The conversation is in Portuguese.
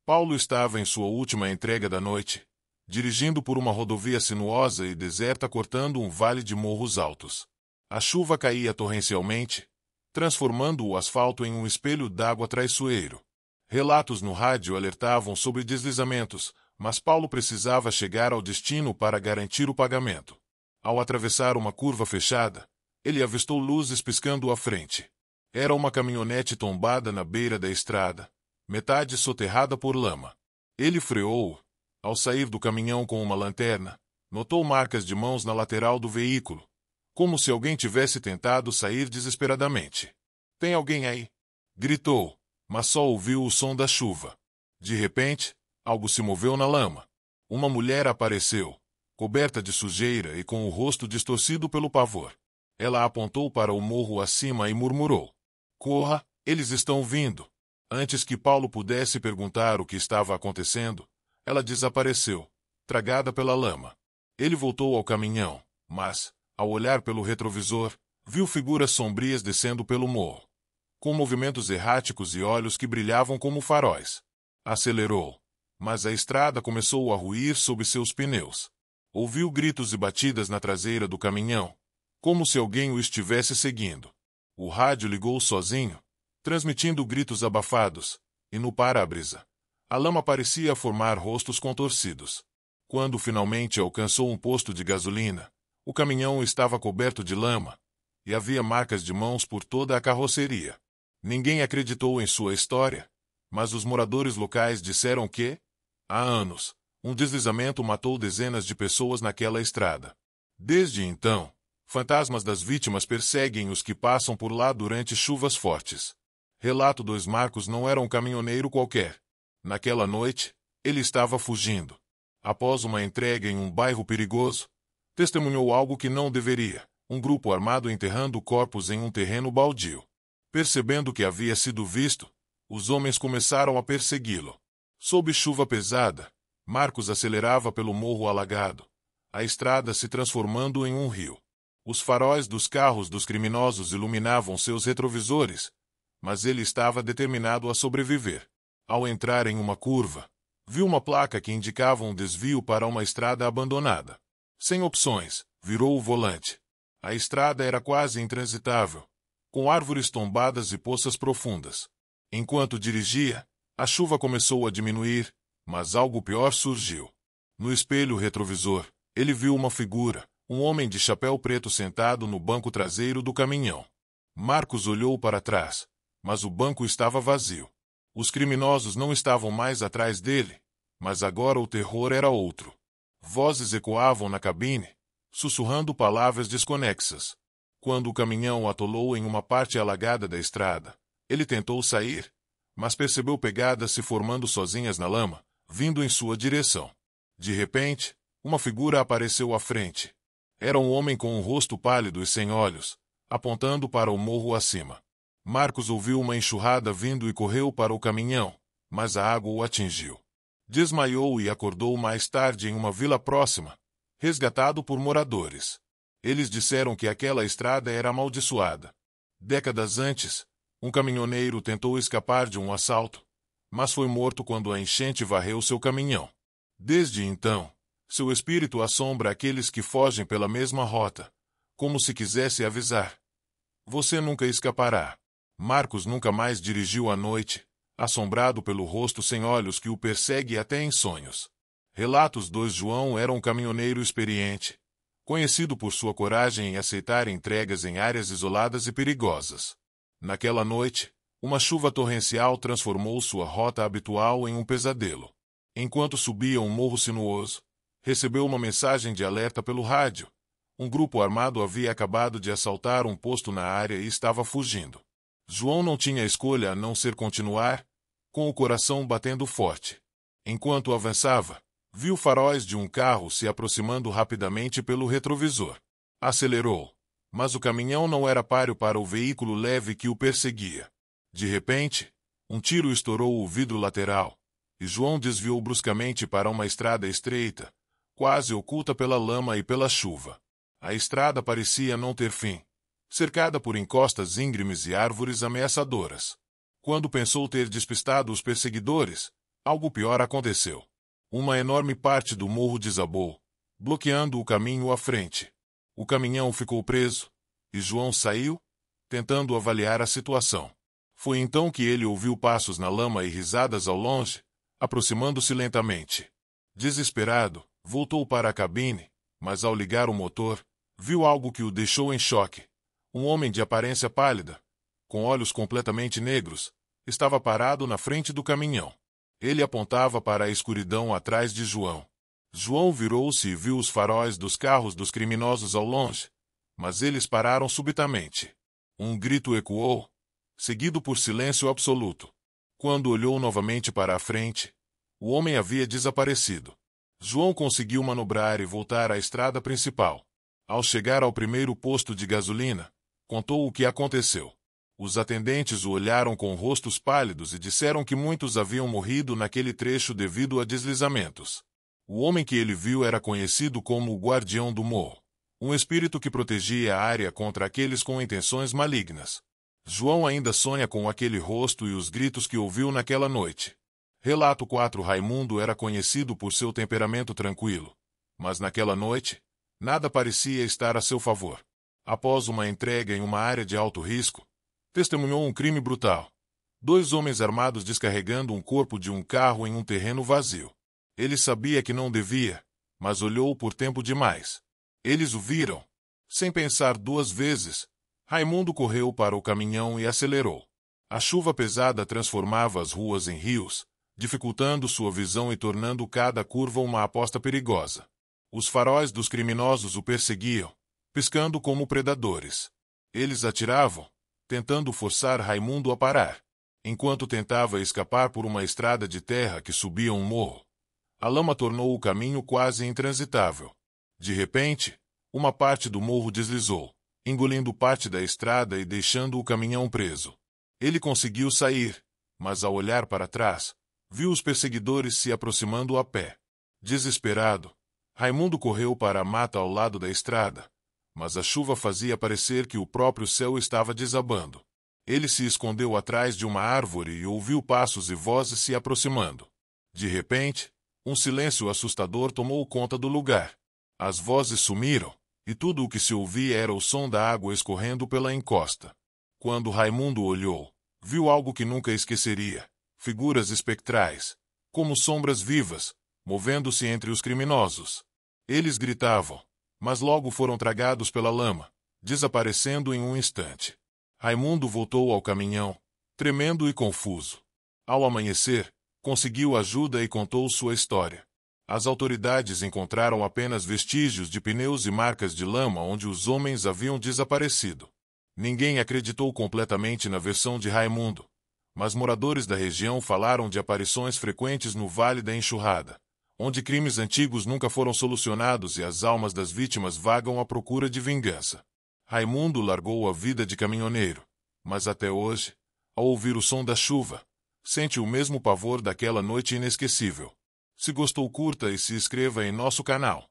Paulo estava em sua última entrega da noite, dirigindo por uma rodovia sinuosa e deserta cortando um vale de morros altos. A chuva caía torrencialmente, transformando o asfalto em um espelho d'água traiçoeiro. Relatos no rádio alertavam sobre deslizamentos, mas Paulo precisava chegar ao destino para garantir o pagamento. Ao atravessar uma curva fechada, ele avistou luzes piscando à frente. Era uma caminhonete tombada na beira da estrada, metade soterrada por lama. Ele freou. Ao sair do caminhão com uma lanterna, notou marcas de mãos na lateral do veículo, como se alguém tivesse tentado sair desesperadamente. "Tem alguém aí?" gritou, mas só ouviu o som da chuva. De repente, algo se moveu na lama. Uma mulher apareceu, coberta de sujeira e com o rosto distorcido pelo pavor. Ela apontou para o morro acima e murmurou: "Corra, eles estão vindo." Antes que Paulo pudesse perguntar o que estava acontecendo, ela desapareceu, tragada pela lama. Ele voltou ao caminhão, mas, ao olhar pelo retrovisor, viu figuras sombrias descendo pelo morro, com movimentos erráticos e olhos que brilhavam como faróis. Acelerou, mas a estrada começou a ruir sob seus pneus. Ouviu gritos e batidas na traseira do caminhão, como se alguém o estivesse seguindo. O rádio ligou sozinho, transmitindo gritos abafados, e no para-brisa, a lama parecia formar rostos contorcidos. Quando finalmente alcançou um posto de gasolina, o caminhão estava coberto de lama, e havia marcas de mãos por toda a carroceria. Ninguém acreditou em sua história, mas os moradores locais disseram que, há anos, um deslizamento matou dezenas de pessoas naquela estrada. Desde então, fantasmas das vítimas perseguem os que passam por lá durante chuvas fortes. Relato 2 Marcos não era um caminhoneiro qualquer. Naquela noite, ele estava fugindo. Após uma entrega em um bairro perigoso, testemunhou algo que não deveria: um grupo armado enterrando corpos em um terreno baldio. Percebendo que havia sido visto, os homens começaram a persegui-lo. Sob chuva pesada, Marcos acelerava pelo morro alagado, a estrada se transformando em um rio. Os faróis dos carros dos criminosos iluminavam seus retrovisores, mas ele estava determinado a sobreviver. Ao entrar em uma curva, viu uma placa que indicava um desvio para uma estrada abandonada. Sem opções, virou o volante. A estrada era quase intransitável, com árvores tombadas e poças profundas. Enquanto dirigia, a chuva começou a diminuir, mas algo pior surgiu. No espelho retrovisor, ele viu uma figura, um homem de chapéu preto sentado no banco traseiro do caminhão. Marcos olhou para trás, mas o banco estava vazio. Os criminosos não estavam mais atrás dele, mas agora o terror era outro. Vozes ecoavam na cabine, sussurrando palavras desconexas. Quando o caminhão atolou em uma parte alagada da estrada, ele tentou sair, mas percebeu pegadas se formando sozinhas na lama, vindo em sua direção. De repente, uma figura apareceu à frente. Era um homem com um rosto pálido e sem olhos, apontando para o morro acima. Marcos ouviu uma enxurrada vindo e correu para o caminhão, mas a água o atingiu. Desmaiou e acordou mais tarde em uma vila próxima, resgatado por moradores. Eles disseram que aquela estrada era amaldiçoada. Décadas antes, um caminhoneiro tentou escapar de um assalto, mas foi morto quando a enchente varreu seu caminhão. Desde então, seu espírito assombra aqueles que fogem pela mesma rota, como se quisesse avisar: você nunca escapará. Marcos nunca mais dirigiu à noite, assombrado pelo rosto sem olhos que o persegue até em sonhos. Relatos 2 João era um caminhoneiro experiente, conhecido por sua coragem em aceitar entregas em áreas isoladas e perigosas. Naquela noite, uma chuva torrencial transformou sua rota habitual em um pesadelo. Enquanto subia um morro sinuoso, recebeu uma mensagem de alerta pelo rádio. Um grupo armado havia acabado de assaltar um posto na área e estava fugindo. João não tinha escolha a não ser continuar, com o coração batendo forte. Enquanto avançava, viu faróis de um carro se aproximando rapidamente pelo retrovisor. Acelerou, mas o caminhão não era páreo para o veículo leve que o perseguia. De repente, um tiro estourou o vidro lateral, e João desviou bruscamente para uma estrada estreita, quase oculta pela lama e pela chuva. A estrada parecia não ter fim, cercada por encostas íngremes e árvores ameaçadoras. Quando pensou ter despistado os perseguidores, algo pior aconteceu. Uma enorme parte do morro desabou, bloqueando o caminho à frente. O caminhão ficou preso, e João saiu, tentando avaliar a situação. Foi então que ele ouviu passos na lama e risadas ao longe, aproximando-se lentamente. Desesperado, voltou para a cabine, mas ao ligar o motor, viu algo que o deixou em choque. Um homem de aparência pálida, com olhos completamente negros, estava parado na frente do caminhão. Ele apontava para a escuridão atrás de João. João virou-se e viu os faróis dos carros dos criminosos ao longe, mas eles pararam subitamente. Um grito ecoou, seguido por silêncio absoluto. Quando olhou novamente para a frente, o homem havia desaparecido. João conseguiu manobrar e voltar à estrada principal. Ao chegar ao primeiro posto de gasolina, contou o que aconteceu. Os atendentes o olharam com rostos pálidos e disseram que muitos haviam morrido naquele trecho devido a deslizamentos. O homem que ele viu era conhecido como o Guardião do Morro, um espírito que protegia a área contra aqueles com intenções malignas. João ainda sonha com aquele rosto e os gritos que ouviu naquela noite. Relato 4. Raimundo era conhecido por seu temperamento tranquilo, mas naquela noite, nada parecia estar a seu favor. Após uma entrega em uma área de alto risco, testemunhou um crime brutal. 2 homens armados descarregando um corpo de um carro em um terreno vazio. Ele sabia que não devia, mas olhou por tempo demais. Eles o viram. Sem pensar 2 vezes, Raimundo correu para o caminhão e acelerou. A chuva pesada transformava as ruas em rios, dificultando sua visão e tornando cada curva uma aposta perigosa. Os faróis dos criminosos o perseguiam, piscando como predadores. Eles atiravam, tentando forçar Raimundo a parar. Enquanto tentava escapar por uma estrada de terra que subia um morro, a lama tornou o caminho quase intransitável. De repente, uma parte do morro deslizou, engolindo parte da estrada e deixando o caminhão preso. Ele conseguiu sair, mas ao olhar para trás, viu os perseguidores se aproximando a pé. Desesperado, Raimundo correu para a mata ao lado da estrada, mas a chuva fazia parecer que o próprio céu estava desabando. Ele se escondeu atrás de uma árvore e ouviu passos e vozes se aproximando. De repente, um silêncio assustador tomou conta do lugar. As vozes sumiram, e tudo o que se ouvia era o som da água escorrendo pela encosta. Quando Raimundo olhou, viu algo que nunca esqueceria: figuras espectrais, como sombras vivas, movendo-se entre os criminosos. Eles gritavam, mas logo foram tragados pela lama, desaparecendo em um instante. Raimundo voltou ao caminhão, tremendo e confuso. Ao amanhecer, conseguiu ajuda e contou sua história. As autoridades encontraram apenas vestígios de pneus e marcas de lama onde os homens haviam desaparecido. Ninguém acreditou completamente na versão de Raimundo, mas moradores da região falaram de aparições frequentes no Vale da Enxurrada, onde crimes antigos nunca foram solucionados e as almas das vítimas vagam à procura de vingança. Raimundo largou a vida de caminhoneiro, mas até hoje, ao ouvir o som da chuva, sente o mesmo pavor daquela noite inesquecível. Se gostou, curta e se inscreva em nosso canal.